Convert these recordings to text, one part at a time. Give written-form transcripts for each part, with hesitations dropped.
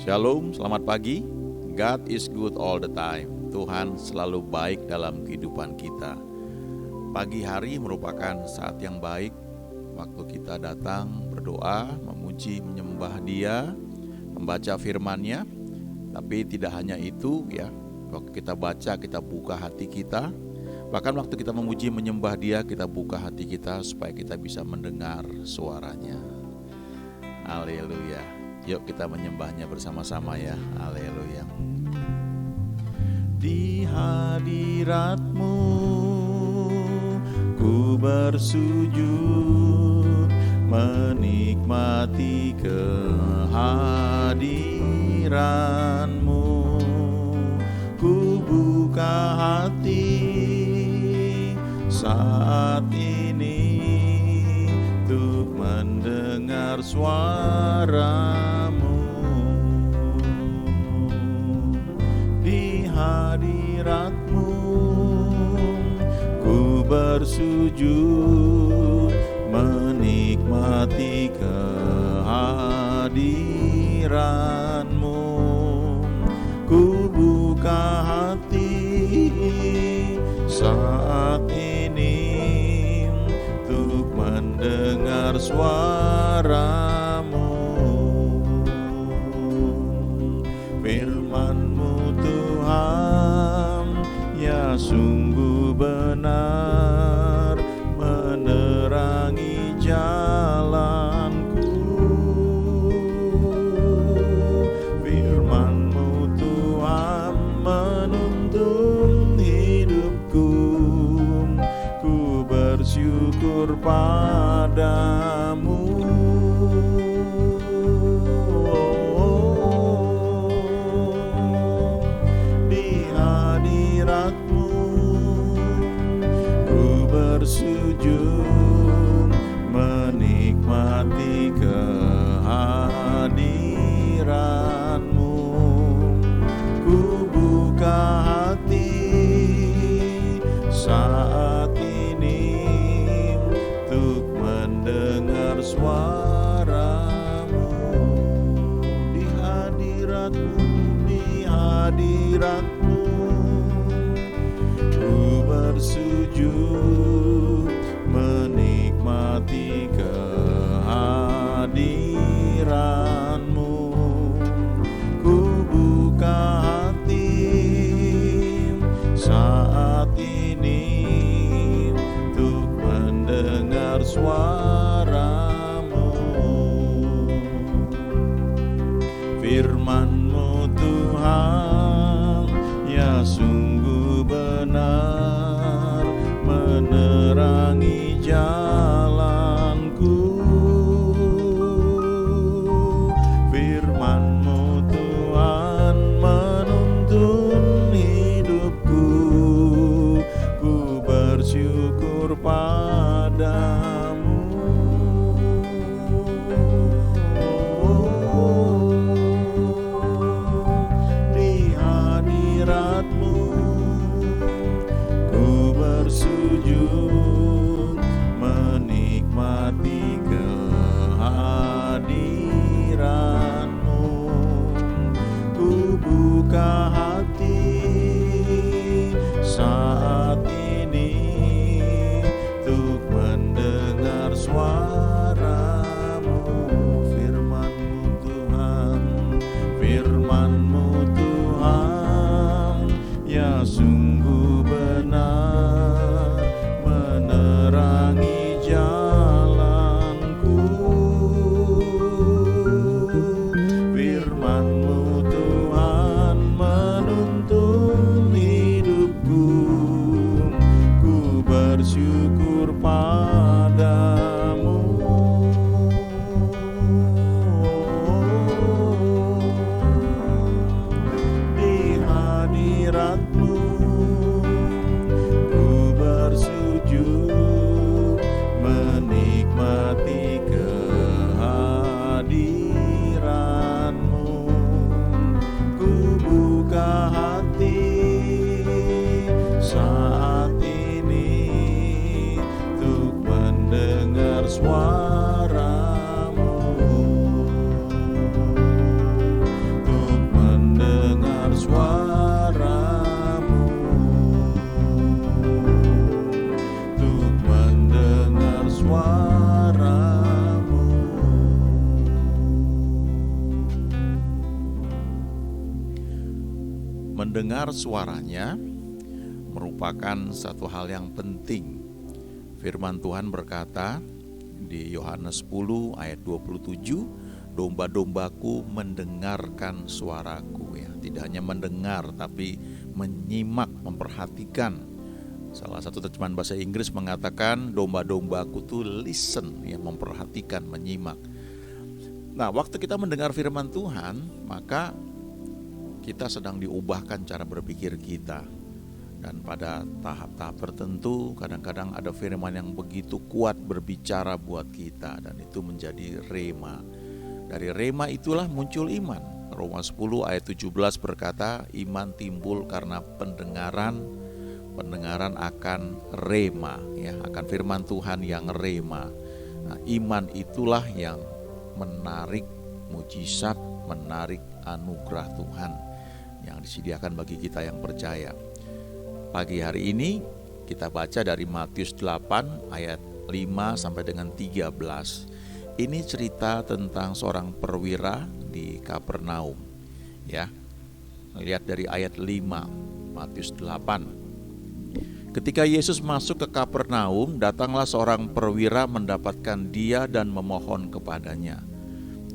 Shalom, selamat pagi. God is good all the time. Tuhan selalu baik dalam kehidupan kita. Pagi hari merupakan saat yang baik, waktu kita datang berdoa, memuji, menyembah Dia, membaca firman-Nya. Tapi tidak hanya itu ya, waktu kita baca, kita buka hati kita. Bahkan waktu kita memuji, menyembah Dia, kita buka hati kita supaya kita bisa mendengar suaranya. Haleluya. Yuk kita menyembahnya bersama-sama ya. Haleluya. Di hadirat-Mu ku bersujud, menikmati kehadiran-Mu. Ku buka hati saat ini untuk mendengar suara-Mu. Di hadirat-Mu ku bersujud, menikmati kehadiran-Mu. Ku buka hati saat ini untuk mendengar suara-Mu. Firman-Mu Tuhan, ya sungguh benar, menerangi jalanku. Firman-Mu Tuhan menuntun hidupku, ku bersyukur padamu. Di hadirat-Mu ku bersujud, menikmati kehadiran-Mu. Ku buka hati saat ini untuk mendengar suara-Mu. Di hadirat-Mu, di hadirat-Mu ku bersujud, menikmati kehadiran-Mu. Ku buka hati saat ini untuk mendengar suara-Mu. Firman-Mu Tuhan, ya sungguh benar, menerangi jalanku. Firman-Mu Tuhan menuntun hidupku, ku bersyukur padamu. mendengar suaranya merupakan satu hal yang penting. Firman Tuhan berkata di Yohanes 10 ayat 27, domba-dombaku mendengarkan suaraku, ya. Tidak hanya mendengar tapi menyimak, memperhatikan. Salah satu terjemahan bahasa Inggris mengatakan domba-dombaku tuh listen, ya, memperhatikan, menyimak. Nah, waktu kita mendengar firman Tuhan, maka kita sedang diubahkan cara berpikir kita. Dan pada tahap-tahap tertentu kadang-kadang ada firman yang begitu kuat berbicara buat kita, dan itu menjadi rema. Dari rema itulah muncul iman. Roma 10 ayat 17 berkata, iman timbul karena pendengaran akan rema, ya, akan firman Tuhan yang rema. Nah, iman itulah yang menarik mujizat, menarik anugerah Tuhan yang disediakan bagi kita yang percaya. Pagi hari ini kita baca dari Matius 8 ayat 5 sampai dengan 13. Ini cerita tentang seorang perwira di Kapernaum, ya. Lihat dari ayat 5 Matius 8. Ketika Yesus masuk ke Kapernaum, datanglah seorang perwira mendapatkan dia dan memohon kepadanya,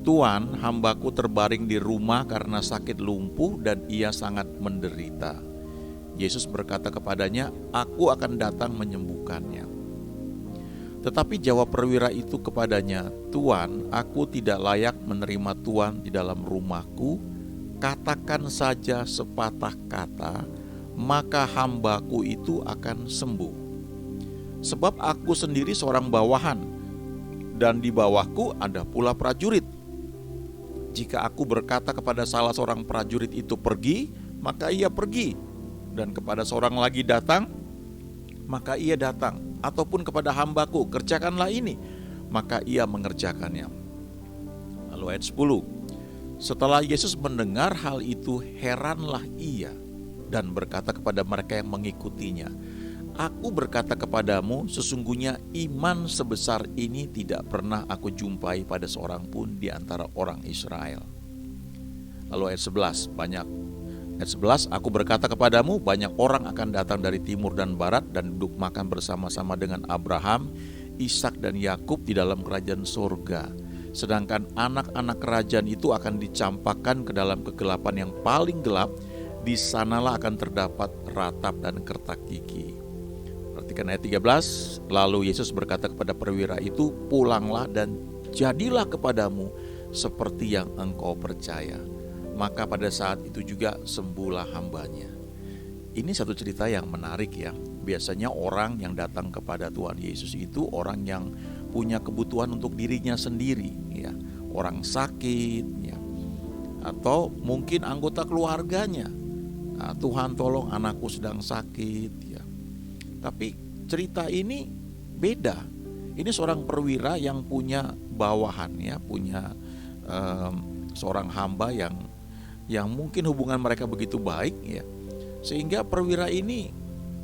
"Tuan, hambaku terbaring di rumah karena sakit lumpuh dan ia sangat menderita." Yesus berkata kepadanya, "Aku akan datang menyembuhkannya." Tetapi jawab perwira itu kepadanya, "Tuan, aku tidak layak menerima Tuan di dalam rumahku. Katakan saja sepatah kata, maka hambaku itu akan sembuh. Sebab aku sendiri seorang bawahan, dan di bawahku ada pula prajurit. Jika aku berkata kepada salah seorang prajurit itu pergi, maka ia pergi. Dan kepada seorang lagi datang, maka ia datang. Ataupun kepada hambaku, kerjakanlah ini, maka ia mengerjakannya." Lalu ayat 10. Setelah Yesus mendengar hal itu, heranlah ia dan berkata kepada mereka yang mengikutinya, "Aku berkata kepadamu, sesungguhnya iman sebesar ini tidak pernah aku jumpai pada seorang pun di antara orang Israel." Lalu ayat 11, Ayat 11, "Aku berkata kepadamu, banyak orang akan datang dari timur dan barat dan duduk makan bersama-sama dengan Abraham, Ishak dan Yakub di dalam kerajaan surga. Sedangkan anak-anak kerajaan itu akan dicampakkan ke dalam kegelapan yang paling gelap. Di sanalah akan terdapat ratap dan kertak gigi." Perhatikan ayat 13, "Lalu Yesus berkata kepada perwira itu, pulanglah dan jadilah kepadamu seperti yang engkau percaya. Maka pada saat itu juga sembuhlah hambanya." Ini satu cerita yang menarik, ya. Biasanya orang yang datang kepada Tuhan Yesus itu orang yang punya kebutuhan untuk dirinya sendiri, ya. Orang sakit, ya. Atau mungkin anggota keluarganya. Nah, "Tuhan tolong anakku sedang sakit," ya. Tapi cerita ini beda. Ini seorang perwira yang punya bawahan, ya, punya seorang hamba yang mungkin hubungan mereka begitu baik, ya, sehingga perwira ini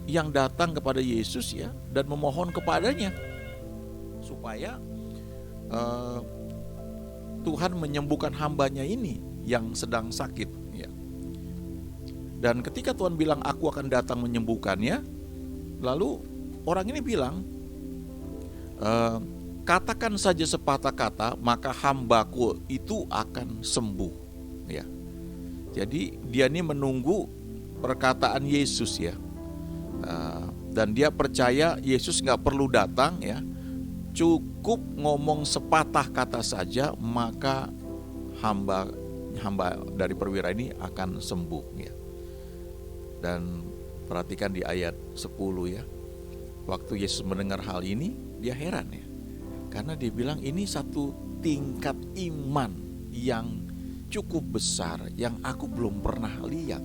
yang datang kepada Yesus, ya, dan memohon kepadanya supaya Tuhan menyembuhkan hambanya ini yang sedang sakit, ya. Dan ketika Tuhan bilang, "Aku akan datang menyembuhkannya," lalu orang ini bilang, "Katakan saja sepatah kata, maka hambaku itu akan sembuh," ya. Jadi dia ini menunggu perkataan Yesus, ya, dan dia percaya Yesus nggak perlu datang, ya, cukup ngomong sepatah kata saja, maka hamba dari perwira ini akan sembuh, ya. Dan perhatikan di ayat 10, ya, waktu Yesus mendengar hal ini dia heran, ya, karena dia bilang ini satu tingkat iman yang cukup besar yang aku belum pernah lihat.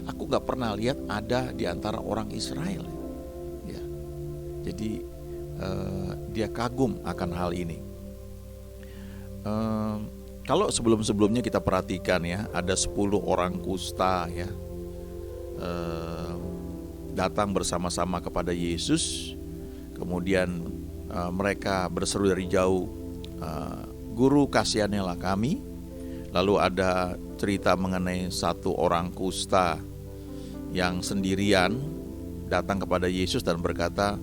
Aku gak pernah lihat ada di antara orang Israel, ya. Jadi dia kagum akan hal ini. Kalau sebelum-sebelumnya kita perhatikan, ya, ada 10 orang kusta, ya, datang bersama-sama kepada Yesus. Kemudian mereka berseru dari jauh, "Guru, kasihanilah kami." Lalu ada cerita mengenai satu orang kusta yang sendirian datang kepada Yesus dan berkata,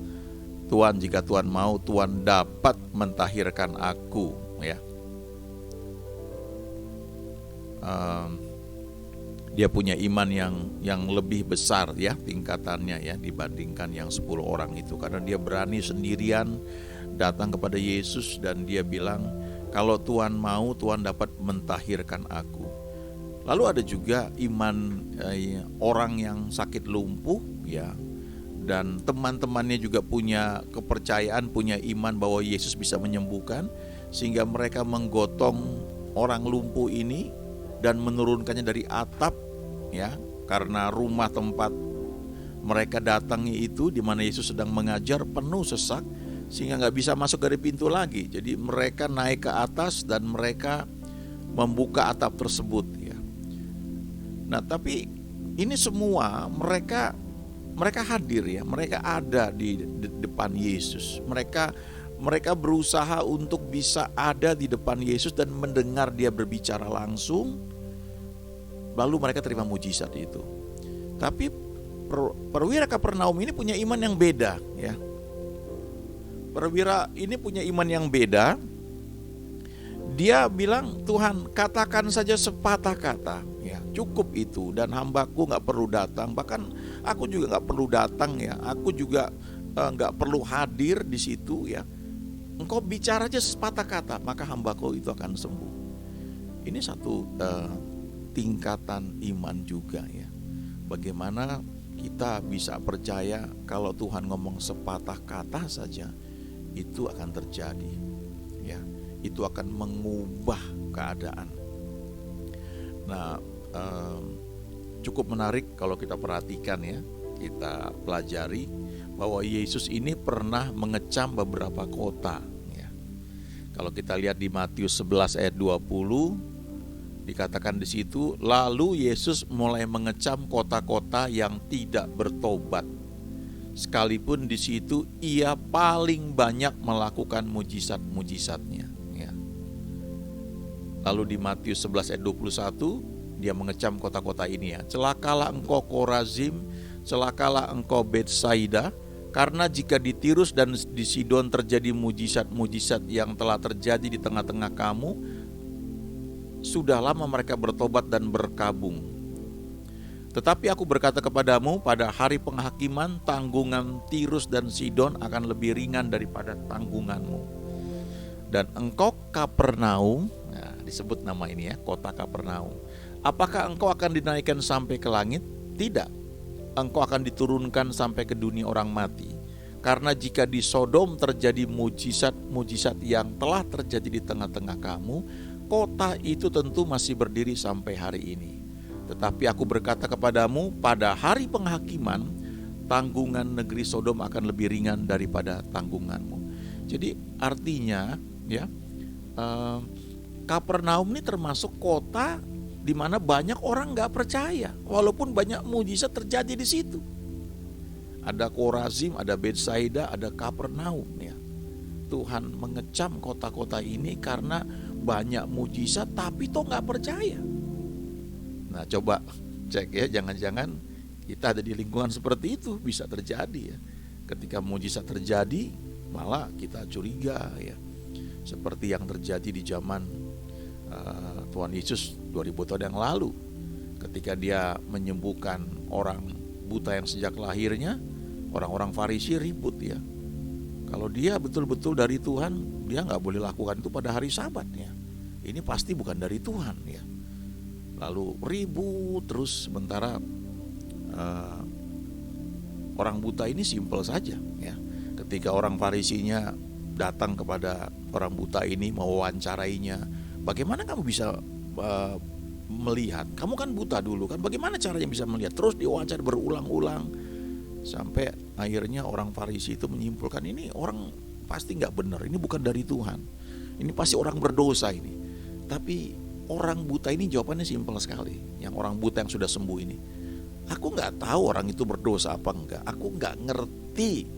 Tuhan, jika Tuhan mau, Tuhan dapat mentahirkan aku, ya. Dia punya iman yang lebih besar, ya, tingkatannya, ya, dibandingkan yang 10 orang itu, karena dia berani sendirian datang kepada Yesus dan dia bilang, kalau Tuhan mau, Tuhan dapat mentahirkan aku. Lalu ada juga iman orang yang sakit lumpuh, ya, dan teman-temannya juga punya kepercayaan, punya iman bahwa Yesus bisa menyembuhkan, sehingga mereka menggotong orang lumpuh ini dan menurunkannya dari atap, ya, karena rumah tempat mereka datangi itu di mana Yesus sedang mengajar penuh sesak, sehingga nggak bisa masuk dari pintu lagi. Jadi mereka naik ke atas dan mereka membuka atap tersebut, ya. Nah, tapi ini semua mereka hadir, ya, mereka ada di depan Yesus. Mereka berusaha untuk bisa ada di depan Yesus dan mendengar dia berbicara langsung. Lalu mereka terima mujizat itu. Tapi perwira Kapernaum ini punya iman yang beda, ya. Perwira ini punya iman yang beda. Dia bilang, Tuhan, katakan saja sepatah kata, ya, cukup itu, dan hambaku gak perlu datang. Bahkan aku juga gak perlu datang, ya. Aku juga gak perlu hadir di situ, ya. Engkau bicara aja sepatah kata, maka hambaku itu akan sembuh. Ini satu tingkatan iman juga, ya. Bagaimana kita bisa percaya kalau Tuhan ngomong sepatah kata saja, itu akan terjadi, ya. Itu akan mengubah keadaan. Nah, cukup menarik kalau kita perhatikan, ya, kita pelajari bahwa Yesus ini pernah mengecam beberapa kota, ya. Kalau kita lihat di Matius 11 ayat 20, dikatakan di situ, lalu Yesus mulai mengecam kota-kota yang tidak bertobat, sekalipun di situ ia paling banyak melakukan mujizat-mujizatnya. Lalu di Matius 11 ayat 21 dia mengecam kota-kota ini, ya. Celakalah engkau Korazim, celakalah engkau Betsaida, karena jika di Tirus dan di Sidon terjadi mujizat-mujizat yang telah terjadi di tengah-tengah kamu, sudah lama mereka bertobat dan berkabung. Tetapi aku berkata kepadamu, pada hari penghakiman tanggungan Tirus dan Sidon akan lebih ringan daripada tanggunganmu. Dan engkau Kapernaum, nah, disebut nama ini, ya, kota Kapernaum, apakah engkau akan dinaikkan sampai ke langit? Tidak, engkau akan diturunkan sampai ke dunia orang mati. Karena jika di Sodom terjadi mujizat-mujizat yang telah terjadi di tengah-tengah kamu, kota itu tentu masih berdiri sampai hari ini. Tetapi aku berkata kepadamu, pada hari penghakiman tanggungan negeri Sodom akan lebih ringan daripada tanggunganmu. Jadi artinya, ya, Kapernaum ini termasuk kota di mana banyak orang nggak percaya, walaupun banyak mujizat terjadi di situ. Ada Korazim, ada Betsaida, ada Kapernaum, ya. Tuhan mengecam kota-kota ini karena banyak mujizat, tapi toh nggak percaya. Nah, coba cek, ya, jangan-jangan kita ada di lingkungan seperti itu, bisa terjadi, ya. Ketika mujizat terjadi, malah kita curiga, ya. Seperti yang terjadi di zaman Tuhan Yesus 2000 tahun yang lalu, ketika dia menyembuhkan orang buta yang sejak lahirnya, orang-orang Farisi ribut, ya. Kalau dia betul-betul dari Tuhan, dia nggak boleh lakukan itu pada hari Sabat, ya. Ini pasti bukan dari Tuhan, ya. Lalu ribut terus, sementara orang buta ini simpel saja, ya. Ketika orang Farisinya datang kepada orang buta ini mewawancarainya, bagaimana kamu bisa melihat? Kamu kan buta dulu kan, bagaimana caranya bisa melihat? Terus diwawancara berulang-ulang, sampai akhirnya orang Farisi itu menyimpulkan, ini orang pasti nggak benar, ini bukan dari Tuhan, ini pasti orang berdosa ini. Tapi orang buta ini jawabannya simpel sekali, yang orang buta yang sudah sembuh ini, aku nggak tahu orang itu berdosa apa enggak, aku nggak ngerti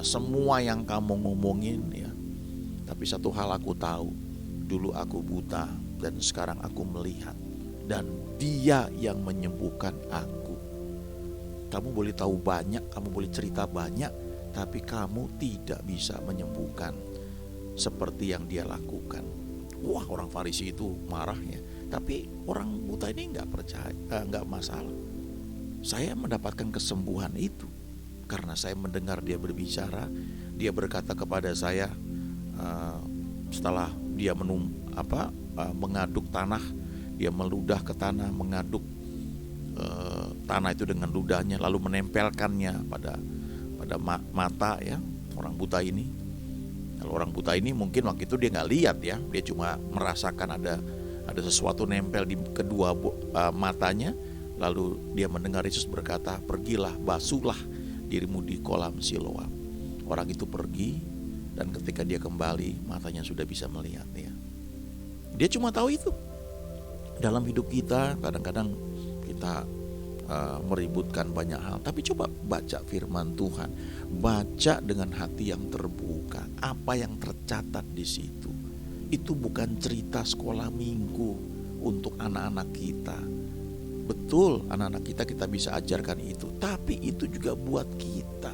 semua yang kamu ngomongin, ya. Tapi satu hal aku tahu, dulu aku buta dan sekarang aku melihat, dan Dia yang menyembuhkan aku. Kamu boleh tahu banyak, kamu boleh cerita banyak, tapi kamu tidak bisa menyembuhkan seperti yang dia lakukan. Wah, orang Farisi itu marah ya. Tapi orang buta ini nggak percaya, nggak masalah. Saya mendapatkan kesembuhan itu karena saya mendengar dia berbicara. Dia berkata kepada saya, setelah dia mengaduk tanah, dia meludah ke tanah, mengaduk tanah itu dengan ludahnya, lalu menempelkannya pada mata ya orang buta ini. Kalau orang buta ini mungkin waktu itu dia nggak lihat ya, dia cuma merasakan ada sesuatu nempel di kedua matanya. Lalu dia mendengar Yesus berkata, pergilah, basuhlah dirimu di kolam Siloam. Orang itu pergi, dan ketika dia kembali matanya sudah bisa melihat ya. Dia cuma tahu itu. Dalam hidup kita kadang-kadang kita meributkan banyak hal, tapi coba baca firman Tuhan, baca dengan hati yang terbuka. Apa yang tercatat di situ itu bukan cerita sekolah minggu untuk anak-anak kita. Betul, anak-anak kita bisa ajarkan itu, tapi itu juga buat kita.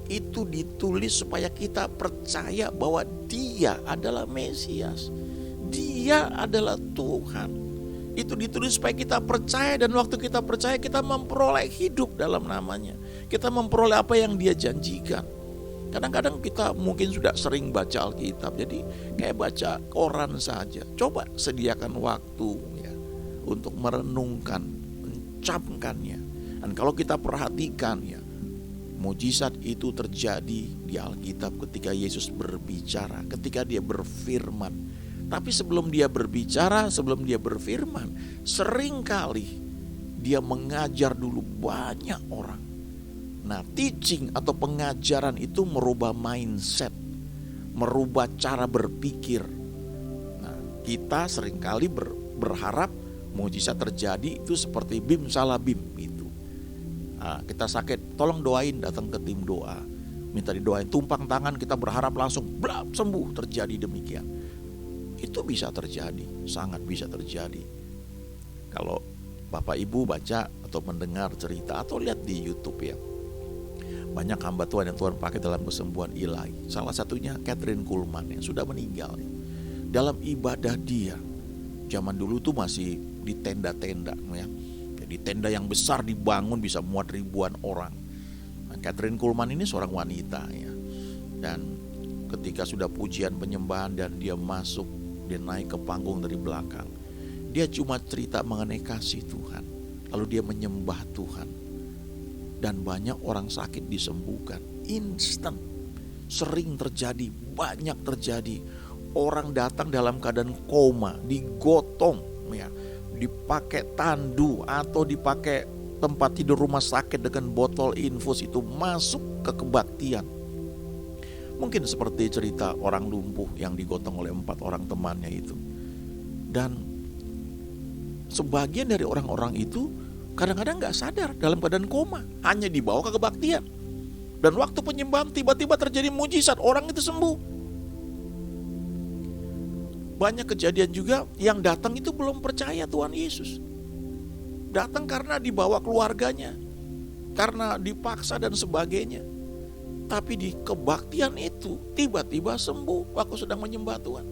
Itu ditulis supaya kita percaya bahwa Dia adalah Mesias, Dia adalah Tuhan. Itu ditulis supaya kita percaya, dan waktu kita percaya kita memperoleh hidup dalam namanya. Kita memperoleh apa yang Dia janjikan. Kadang-kadang kita mungkin sudah sering baca Alkitab, jadi kayak baca koran saja. Coba sediakan waktu ya untuk merenungkan, mencamkannya. Dan kalau kita perhatikan ya, mujizat itu terjadi di Alkitab ketika Yesus berbicara, ketika Dia berfirman. Tapi sebelum Dia berbicara, sebelum Dia berfirman, seringkali Dia mengajar dulu banyak orang. Nah, teaching atau pengajaran itu merubah mindset, merubah cara berpikir. Nah, kita seringkali berharap mujizat terjadi itu seperti bim salah bim itu. Nah, kita sakit, tolong doain, datang ke tim doa, minta didoain, tumpang tangan, kita berharap langsung blab sembuh. Terjadi demikian. Itu bisa terjadi, sangat bisa terjadi. Kalau Bapak Ibu baca atau mendengar cerita atau lihat di YouTube ya, banyak hamba Tuhan yang Tuhan pakai dalam kesembuhan ilahi. Salah satunya Kathryn Kuhlman yang sudah meninggal ya. Dalam ibadah dia, zaman dulu tuh masih di tenda-tenda ya. Jadi tenda yang besar dibangun bisa muat ribuan orang. Nah, Kathryn Kuhlman ini seorang wanita ya. Dan ketika sudah pujian penyembahan dan dia masuk, dia naik ke panggung dari belakang, dia cuma cerita mengenai kasih Tuhan. Lalu dia menyembah Tuhan. Dan banyak orang sakit disembuhkan instan. Sering terjadi, banyak terjadi. Orang datang dalam keadaan koma, digotong ya, dipakai tandu atau dipakai tempat tidur rumah sakit dengan botol infus, itu masuk ke kebaktian. Mungkin seperti cerita orang lumpuh yang digotong oleh 4 orang temannya itu. Dan sebagian dari orang-orang itu kadang-kadang gak sadar dalam keadaan koma, hanya dibawa ke kebaktian. Dan waktu penyembahan tiba-tiba terjadi mujizat, orang itu sembuh. Banyak kejadian juga yang datang itu belum percaya Tuhan Yesus. Datang karena dibawa keluarganya, karena dipaksa dan sebagainya. Tapi di kebaktian itu tiba-tiba sembuh waktu sedang menyembah Tuhan.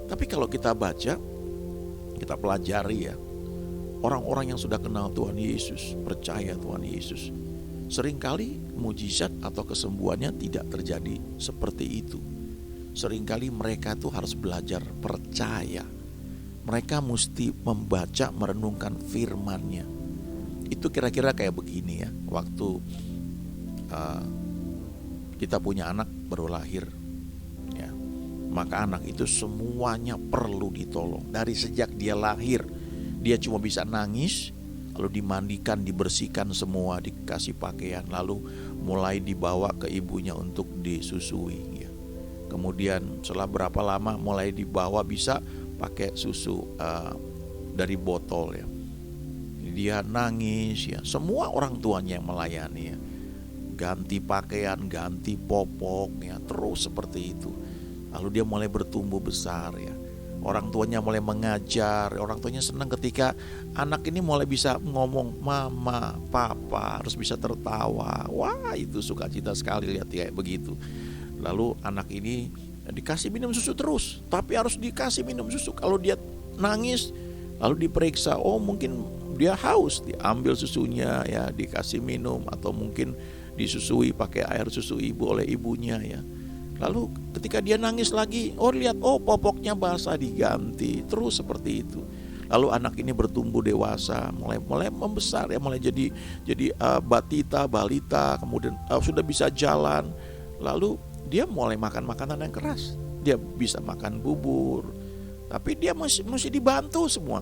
Tapi kalau kita baca, kita pelajari ya, orang-orang yang sudah kenal Tuhan Yesus, percaya Tuhan Yesus, seringkali mujizat atau kesembuhannya tidak terjadi seperti itu. Seringkali mereka tuh harus belajar percaya. Mereka mesti membaca, merenungkan firman-Nya. Itu kira-kira kayak begini ya. Waktu kita punya anak baru lahir ya, maka anak itu semuanya perlu ditolong. Dari sejak dia lahir, dia cuma bisa nangis, lalu dimandikan, dibersihkan semua, dikasih pakaian, lalu mulai dibawa ke ibunya untuk disusui ya. Kemudian setelah berapa lama mulai dibawa bisa pakai susu dari botol ya. Dia nangis ya, semua orang tuanya yang melayani ya. Ganti pakaian, ganti popok ya, terus seperti itu. Lalu dia mulai bertumbuh besar ya. Orang tuanya mulai mengajar, orang tuanya senang ketika anak ini mulai bisa ngomong mama, papa, harus bisa tertawa. Wah, itu sukacita sekali lihat kayak begitu. Lalu anak ini dikasih minum susu terus, tapi harus dikasih minum susu. Kalau dia nangis, lalu diperiksa, oh mungkin dia haus, diambil susunya ya, dikasih minum, atau mungkin disusui pakai air susu ibu oleh ibunya ya. Lalu ketika dia nangis lagi, oh lihat, oh popoknya basah, diganti, terus seperti itu. Lalu anak ini bertumbuh dewasa, mulai membesar ya, mulai jadi batita, balita, kemudian sudah bisa jalan. Lalu dia mulai makan makanan yang keras, dia bisa makan bubur, tapi dia mesti dibantu semua.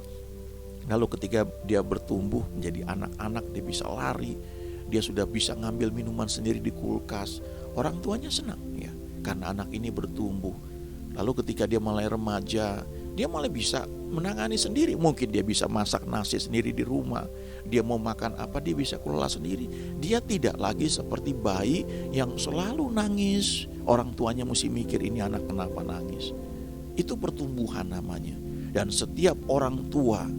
Lalu ketika dia bertumbuh menjadi anak-anak, dia bisa lari, dia sudah bisa ngambil minuman sendiri di kulkas. Orang tuanya senang ya, karena anak ini bertumbuh. Lalu ketika dia mulai remaja, dia mulai bisa menangani sendiri. Mungkin dia bisa masak nasi sendiri di rumah, dia mau makan apa dia bisa kelola sendiri. Dia tidak lagi seperti bayi yang selalu nangis, orang tuanya mesti mikir ini anak kenapa nangis. Itu pertumbuhan namanya. Dan setiap orang tua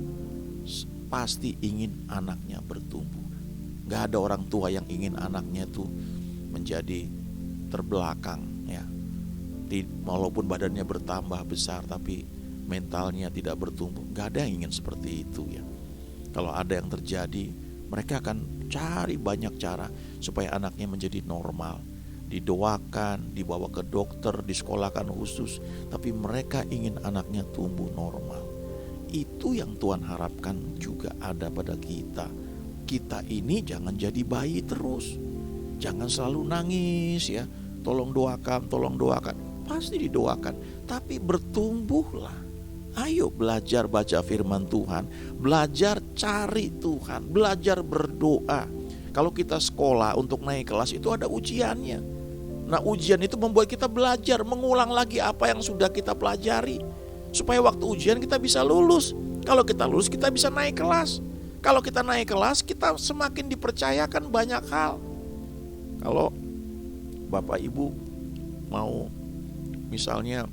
pasti ingin anaknya bertumbuh. Gak ada orang tua yang ingin anaknya itu menjadi terbelakang ya. Walaupun badannya bertambah besar tapi mentalnya tidak bertumbuh. Gak ada yang ingin seperti itu ya. Kalau ada yang terjadi, mereka akan cari banyak cara supaya anaknya menjadi normal. Didoakan, dibawa ke dokter, disekolahkan khusus, tapi mereka ingin anaknya tumbuh normal. Itu yang Tuhan harapkan juga ada pada kita. Kita ini jangan jadi bayi terus. Jangan selalu nangis ya. Tolong doakan. Pasti didoakan, tapi bertumbuhlah. Ayo belajar baca firman Tuhan, belajar cari Tuhan, belajar berdoa. Kalau kita sekolah untuk naik kelas itu ada ujiannya. Nah, ujian itu membuat kita belajar, mengulang lagi apa yang sudah kita pelajari, supaya waktu ujian kita bisa lulus. Kalau kita lulus, kita bisa naik kelas. Kalau kita naik kelas, kita semakin dipercayakan banyak hal. Kalau Bapak Ibu mau misalnya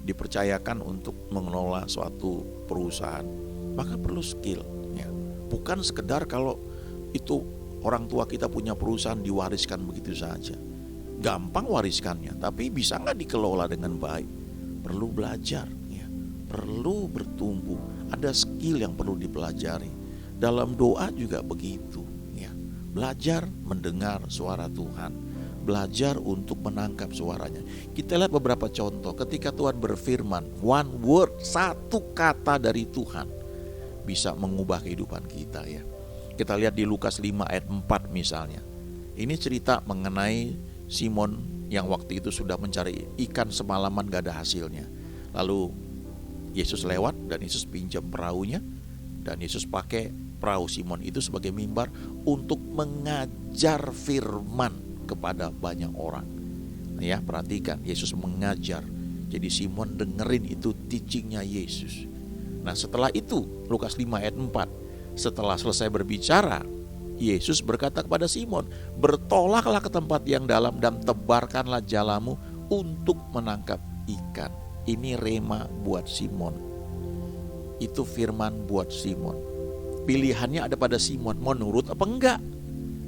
dipercayakan untuk mengelola suatu perusahaan, maka perlu skill ya. Bukan sekedar kalau itu orang tua kita punya perusahaan diwariskan begitu saja. Gampang wariskannya, tapi bisa nggak dikelola dengan baik? Perlu belajar ya, perlu bertumbuh. Ada skill yang perlu dipelajari. Dalam doa juga begitu ya. Belajar mendengar suara Tuhan, belajar untuk menangkap suaranya. Kita lihat beberapa contoh ketika Tuhan berfirman, one word, satu kata dari Tuhan bisa mengubah kehidupan kita ya. Kita lihat di Lukas 5 ayat 4 misalnya. Ini cerita mengenai Simon yang waktu itu sudah mencari ikan semalaman gak ada hasilnya. Lalu Yesus lewat dan Yesus pinjam perahunya, dan Yesus pakai perahu Simon itu sebagai mimbar untuk mengajar firman kepada banyak orang. Ya, perhatikan, Yesus mengajar. Jadi Simon dengerin itu teachingnya Yesus. Nah, setelah itu Lukas 5 ayat 4, setelah selesai berbicara, Yesus berkata kepada Simon, bertolaklah ke tempat yang dalam dan tebarkanlah jalamu untuk menangkap ikan. Ini rema buat Simon. Itu firman buat Simon. Pilihannya ada pada Simon, mau nurut apa enggak.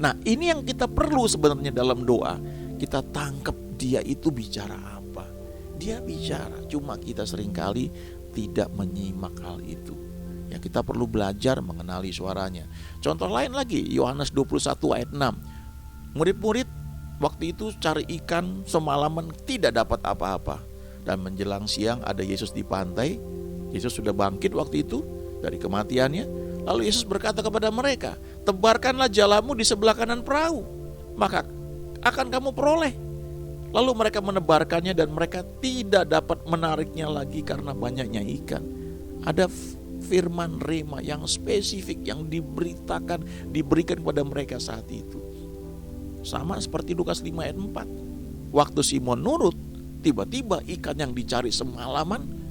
Nah, ini yang kita perlu sebenarnya dalam doa. Kita tangkap dia itu bicara apa. Dia bicara, cuma kita seringkali tidak menyimak hal itu. Ya, kita perlu belajar mengenali suaranya. Contoh lain lagi, Yohanes 21 ayat 6. Murid-murid waktu itu cari ikan semalaman tidak dapat apa-apa. Dan menjelang siang ada Yesus di pantai. Yesus sudah bangkit waktu itu dari kematiannya. Lalu Yesus berkata kepada mereka, tebarkanlah jalamu di sebelah kanan perahu, maka akan kamu peroleh. Lalu mereka menebarkannya dan mereka tidak dapat menariknya lagi karena banyaknya ikan. Ada firman rema yang spesifik yang diberikan kepada mereka saat itu. Sama seperti Lukas 5 ayat 4. Waktu Simon nurut, tiba-tiba ikan yang dicari semalaman,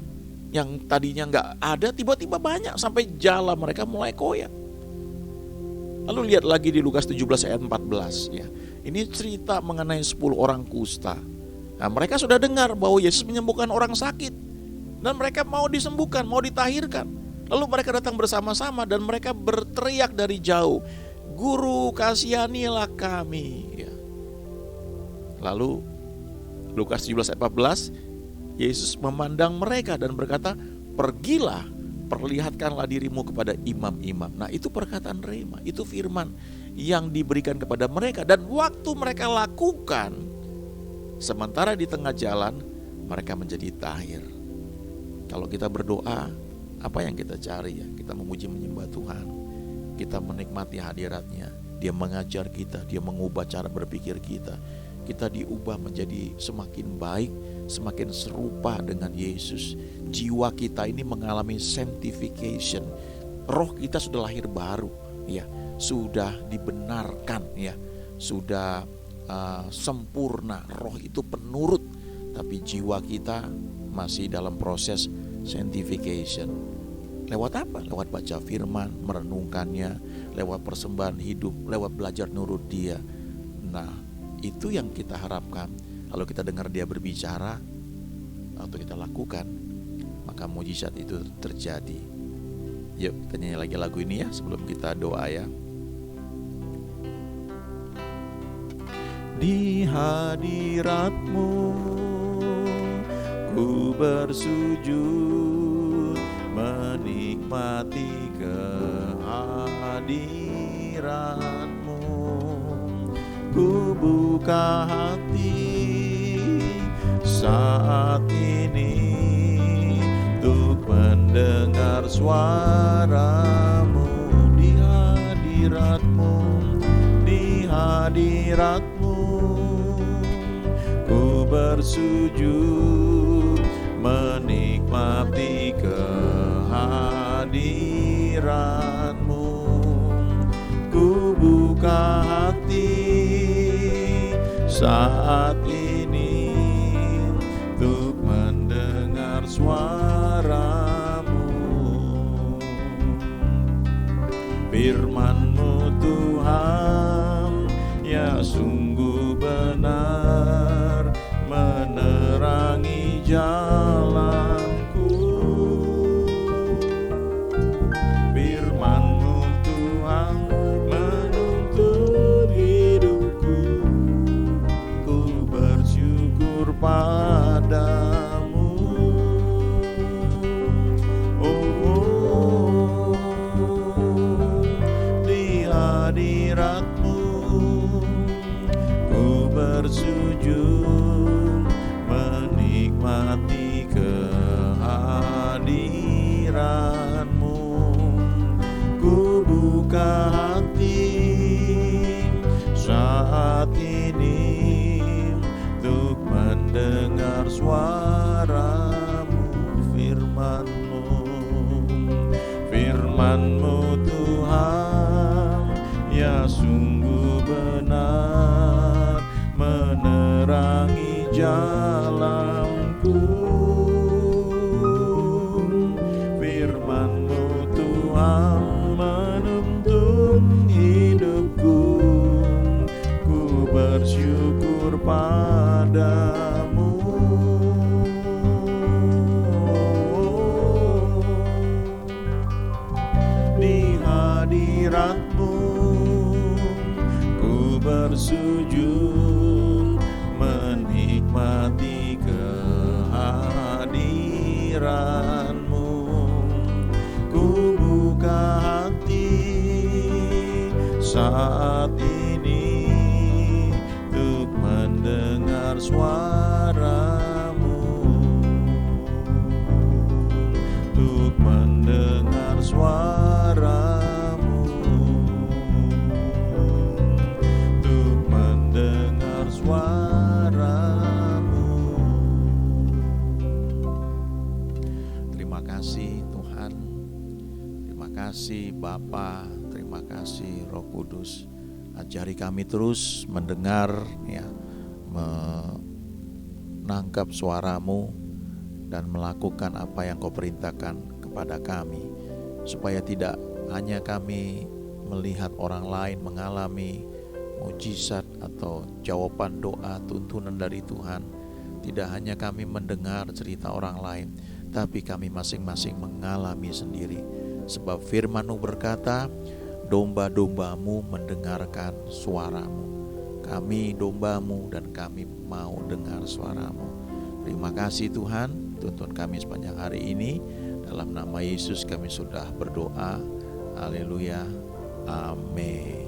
yang tadinya gak ada, tiba-tiba banyak sampai jala mereka mulai koyak. Lalu lihat lagi di Lukas 17 ayat 14 ya. Ini cerita mengenai 10 orang kusta. Nah, mereka sudah dengar bahwa Yesus menyembuhkan orang sakit. Dan mereka mau disembuhkan, mau ditahirkan. Lalu mereka datang bersama-sama dan mereka berteriak dari jauh, "Guru, kasihanilah kami." Ya. Lalu Lukas 17 ayat 14, Yesus memandang mereka dan berkata, "Pergilah, perlihatkanlah dirimu kepada imam-imam." Nah, itu perkataan rema, itu firman yang diberikan kepada mereka. Dan waktu mereka lakukan, sementara di tengah jalan, mereka menjadi tahir. Kalau kita berdoa, apa yang kita cari ya? Kita memuji menyembah Tuhan, kita menikmati hadiratnya. Dia mengajar kita, dia mengubah cara berpikir kita. Kita diubah menjadi semakin baik, semakin serupa dengan Yesus. Jiwa kita ini mengalami sanctification. Roh kita sudah lahir baru, ya, sudah dibenarkan, ya, sudah sempurna. Roh itu penurut, tapi jiwa kita masih dalam proses sanctification. Lewat apa? Lewat baca firman, merenungkannya, lewat persembahan hidup, lewat belajar nurut Dia. Nah, itu yang kita harapkan. Kalau kita dengar Dia berbicara, atau kita lakukan, maka mujizat itu terjadi. Yuk kita nyanyi lagi lagu ini ya, sebelum kita doa ya. Di hadirat-Mu ku bersujud, menikmati kehadiran-Mu. Ku buka hati saat ini untuk mendengar suara-Mu. Di hadirat-Mu, di hadirat-Mu ku bersujud, menikmati kehadiran-Mu. Ku buka hati saat ini untuk mendengar suara-Mu. Firman-Mu Tuhan, ya sungguh benar, menerangi jalanku. Firman-Mu Tuhan menuntun hidupku. Ku bersyukur padamu. Oh, di hadirat-Mu ku bersujud, menikmati kehadiran-Mu. Ku buka hati saat ini untuk mendengar suara-Mu. Firman-Mu, firman-Mu Tuhan, ya sungguh benar, menerangi jalanku. Firman-Mu Tuhan menuntun hidupku. Ku bersyukur padamu. Di hadirat-Mu ku bersujud, menikmati kehadiran-Mu. Ku buka hati saat ini untuk mendengar suara-Mu, untuk mendengar suara-Mu, untuk mendengar suara-Mu. Terima kasih Tuhan, terima kasih Bapa, terima kasih Roh Kudus. Ajari kami terus mendengar, ya, menangkap suara-Mu dan melakukan apa yang Kau perintahkan kepada kami, supaya tidak hanya kami melihat orang lain mengalami mujizat atau jawaban doa, tuntunan dari Tuhan, tidak hanya kami mendengar cerita orang lain, tapi kami masing-masing mengalami sendiri. Sebab firman-Mu berkata, domba-domba-Mu mendengarkan suara-Mu. Kami domba-Mu dan kami mau dengar suara-Mu. Terima kasih Tuhan, tuntun kami sepanjang hari ini. Dalam nama Yesus kami sudah berdoa. Haleluya. Amin.